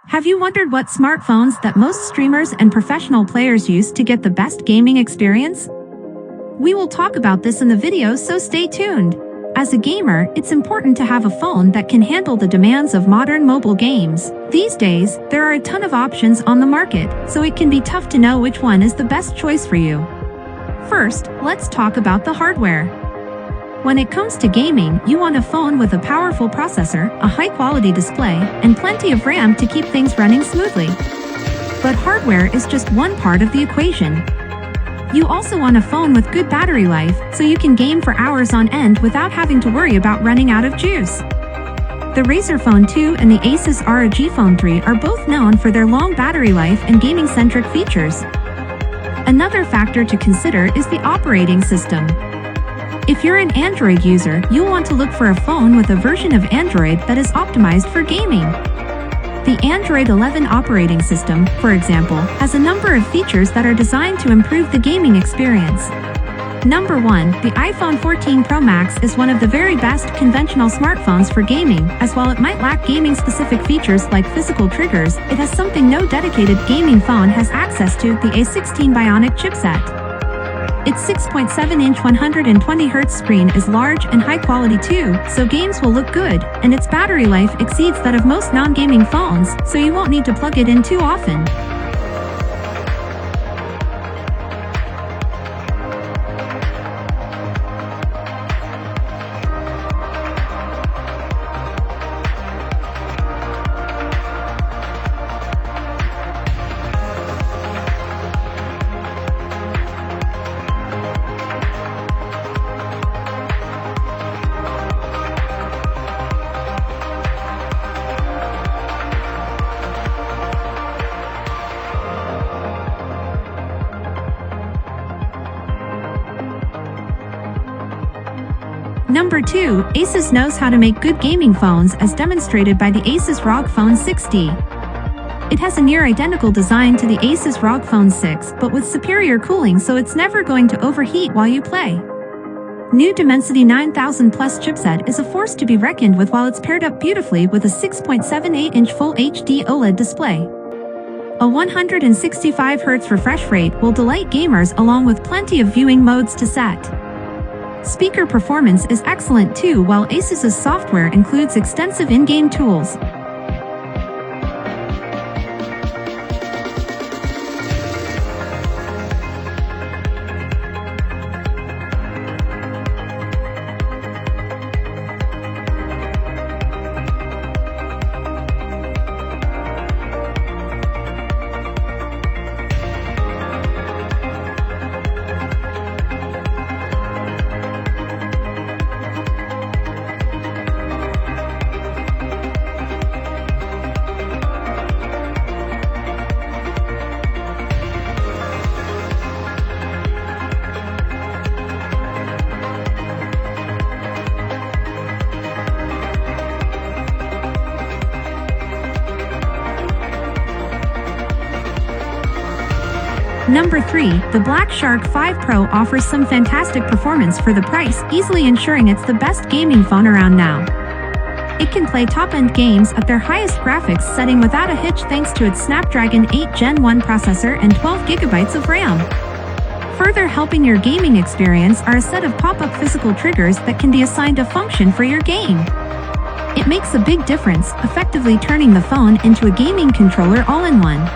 Have you wondered what smartphones that most streamers and professional players use to get the best gaming experience? We will talk about this in the video, so stay tuned. As a gamer, it's important to have a phone that can handle the demands of modern mobile games. These days, there are a ton of options on the market, so it can be tough to know which one is the best choice for you. First, let's talk about the hardware. When it comes to gaming, you want a phone with a powerful processor, a high-quality display, and plenty of RAM to keep things running smoothly. But hardware is just one part of the equation. You also want a phone with good battery life, so you can game for hours on end without having to worry about running out of juice. The Razer Phone 2 and the Asus ROG Phone 3 are both known for their long battery life and gaming-centric features. Another factor to consider is the operating system. If you're an Android user, you'll want to look for a phone with a version of Android that is optimized for gaming. The Android 11 operating system, for example, has a number of features that are designed to improve the gaming experience. Number 1, the iPhone 14 Pro Max is one of the very best conventional smartphones for gaming. As while it might lack gaming-specific features like physical triggers, it has something no dedicated gaming phone has access to: the A16 Bionic chipset. Its 6.7-inch 120Hz screen is large and high quality too, so games will look good, and its battery life exceeds that of most non-gaming phones, so you won't need to plug it in too often. Number 2, Asus knows how to make good gaming phones, as demonstrated by the Asus ROG Phone 6D. It has a near-identical design to the Asus ROG Phone 6, but with superior cooling, so it's never going to overheat while you play. New Dimensity 9000 Plus chipset is a force to be reckoned with, while it's paired up beautifully with a 6.78-inch Full HD OLED display. A 165Hz refresh rate will delight gamers, along with plenty of viewing modes to set. Speaker performance is excellent too, while Asus's software includes extensive in-game tools. Number 3, the Black Shark 5 Pro offers some fantastic performance for the price, easily ensuring it's the best gaming phone around now. It can play top-end games at their highest graphics setting without a hitch thanks to its Snapdragon 8 Gen 1 processor and 12GB of RAM. Further helping your gaming experience are a set of pop-up physical triggers that can be assigned a function for your game. It makes a big difference, effectively turning the phone into a gaming controller all-in-one.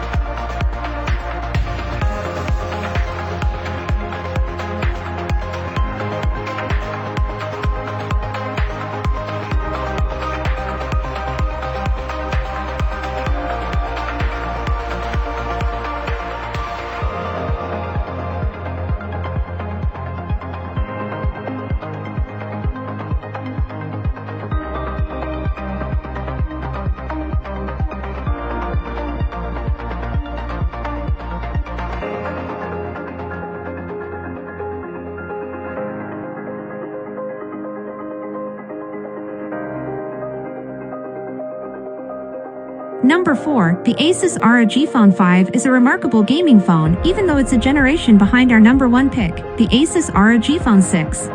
Number 4, the Asus ROG Phone 5 is a remarkable gaming phone, even though it's a generation behind our number 1 pick, the Asus ROG Phone 6.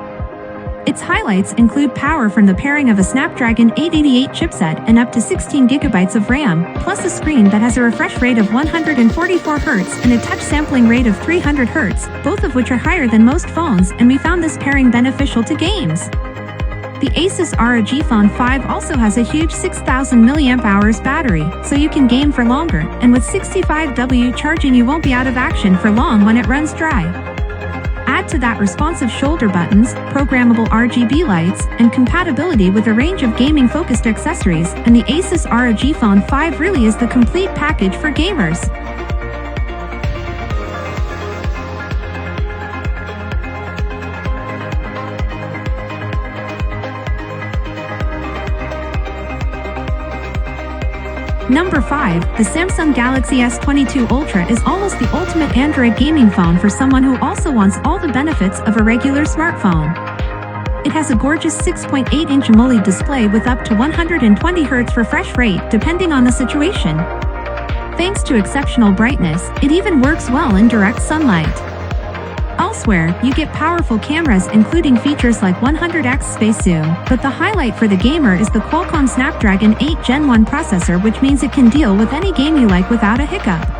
Its highlights include power from the pairing of a Snapdragon 888 chipset and up to 16 GB of RAM, plus a screen that has a refresh rate of 144 Hz and a touch sampling rate of 300 Hz, both of which are higher than most phones, and we found this pairing beneficial to games. The Asus ROG Phone 5 also has a huge 6000 mAh battery, so you can game for longer, and with 65W charging you won't be out of action for long when it runs dry. Add to that responsive shoulder buttons, programmable RGB lights, and compatibility with a range of gaming-focused accessories, and the Asus ROG Phone 5 really is the complete package for gamers. Number 5. The Samsung Galaxy S22 Ultra is almost the ultimate Android gaming phone for someone who also wants all the benefits of a regular smartphone. It has a gorgeous 6.8-inch AMOLED display with up to 120 Hz refresh rate depending on the situation. Thanks to exceptional brightness, it even works well in direct sunlight. Elsewhere, you get powerful cameras including features like 100x space zoom, but the highlight for the gamer is the Qualcomm Snapdragon 8 Gen 1 processor, which means it can deal with any game you like without a hiccup.